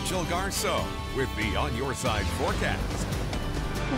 Jill Garceau with the On Your Side forecast.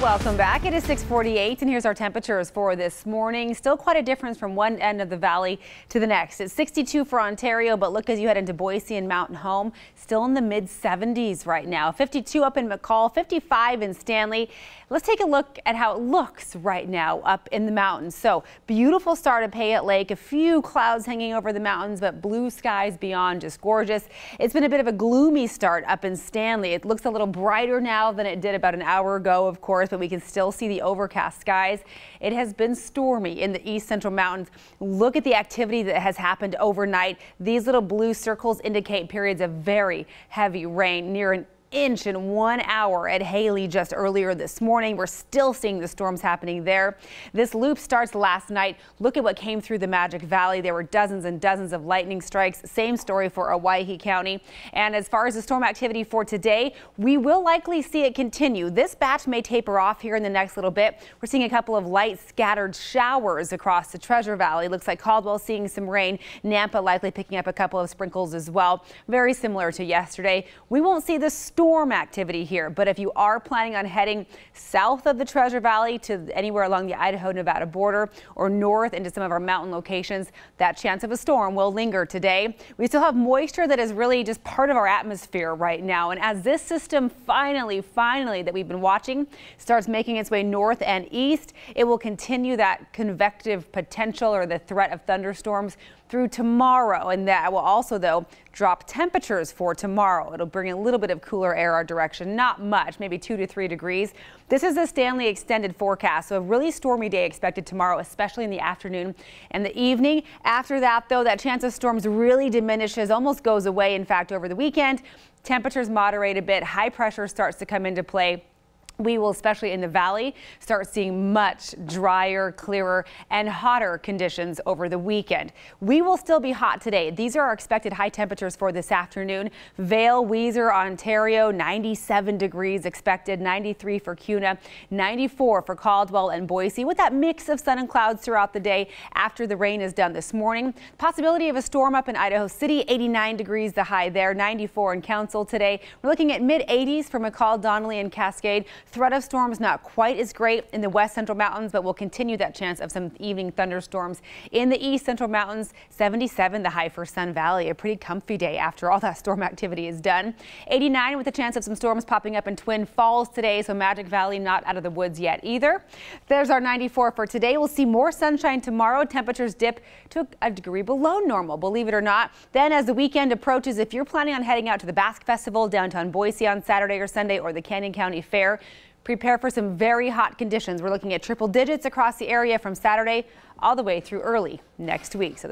Welcome back. It is 6:48 and here's our temperatures for this morning. Still quite a difference from one end of the valley to the next. It's 62 for Ontario, but look as you head into Boise and Mountain Home, still in the mid 70s right now. 52 up in McCall, 55 in Stanley. Let's take a look at how it looks right now up in the mountains. So beautiful start at Payette Lake, a few clouds hanging over the mountains, but blue skies beyond, just gorgeous. It's been a bit of a gloomy start up in Stanley. It looks a little brighter now than it did about an hour ago, of course, but we can still see the overcast skies. It has been stormy in the east central mountains. Look at the activity that has happened overnight. These little blue circles indicate periods of very heavy rain, near an inch in 1 hour at Haley just earlier this morning. We're still seeing the storms happening there. This loop starts last night. Look at what came through the Magic Valley. There were dozens and dozens of lightning strikes. Same story for Owyhee County. And as far as the storm activity for today, we will likely see it continue. This batch may taper off here in the next little bit. We're seeing a couple of light scattered showers across the Treasure Valley. Looks like Caldwell seeing some rain. Nampa likely picking up a couple of sprinkles as well. Very similar to yesterday. We won't see the storm activity here, but if you are planning on heading south of the Treasure Valley to anywhere along the Idaho-Nevada border or north into some of our mountain locations, that chance of a storm will linger today. We still have moisture that is really just part of our atmosphere right now, and as this system finally that we've been watching starts making its way north and east, it will continue that convective potential or the threat of thunderstorms through tomorrow, and that will also, though, drop temperatures for tomorrow. It'll bring a little bit of cooler air our direction, not much, maybe 2 to 3 degrees. This is the Stanley extended forecast, so a really stormy day expected tomorrow, especially in the afternoon and the evening. After that, though, that chance of storms really diminishes, almost goes away. In fact, over the weekend, temperatures moderate a bit, high pressure starts to come into play. We will, especially in the valley, start seeing much drier, clearer, and hotter conditions over the weekend. We will still be hot today. These are our expected high temperatures for this afternoon. Vail, Weiser, Ontario, 97 degrees expected, 93 for Kuna, 94 for Caldwell and Boise, with that mix of sun and clouds throughout the day after the rain is done this morning. Possibility of a storm up in Idaho City, 89 degrees the high there, 94 in Council today. We're looking at mid-80s for McCall, Donnelly, and Cascade. Threat of storms not quite as great in the west central mountains, but we'll continue that chance of some evening thunderstorms in the east central mountains. 77 the high for Sun Valley, a pretty comfy day after all that storm activity is done. 89 with a chance of some storms popping up in Twin Falls today, so Magic Valley not out of the woods yet either. There's our 94 for today. We'll see more sunshine tomorrow. Temperatures dip to a degree below normal, believe it or not. Then as the weekend approaches, if you're planning on heading out to the Basque Festival downtown Boise on Saturday or Sunday, or the Canyon County Fair, prepare for some very hot conditions. We're looking at triple digits across the area from Saturday all the way through early next week. So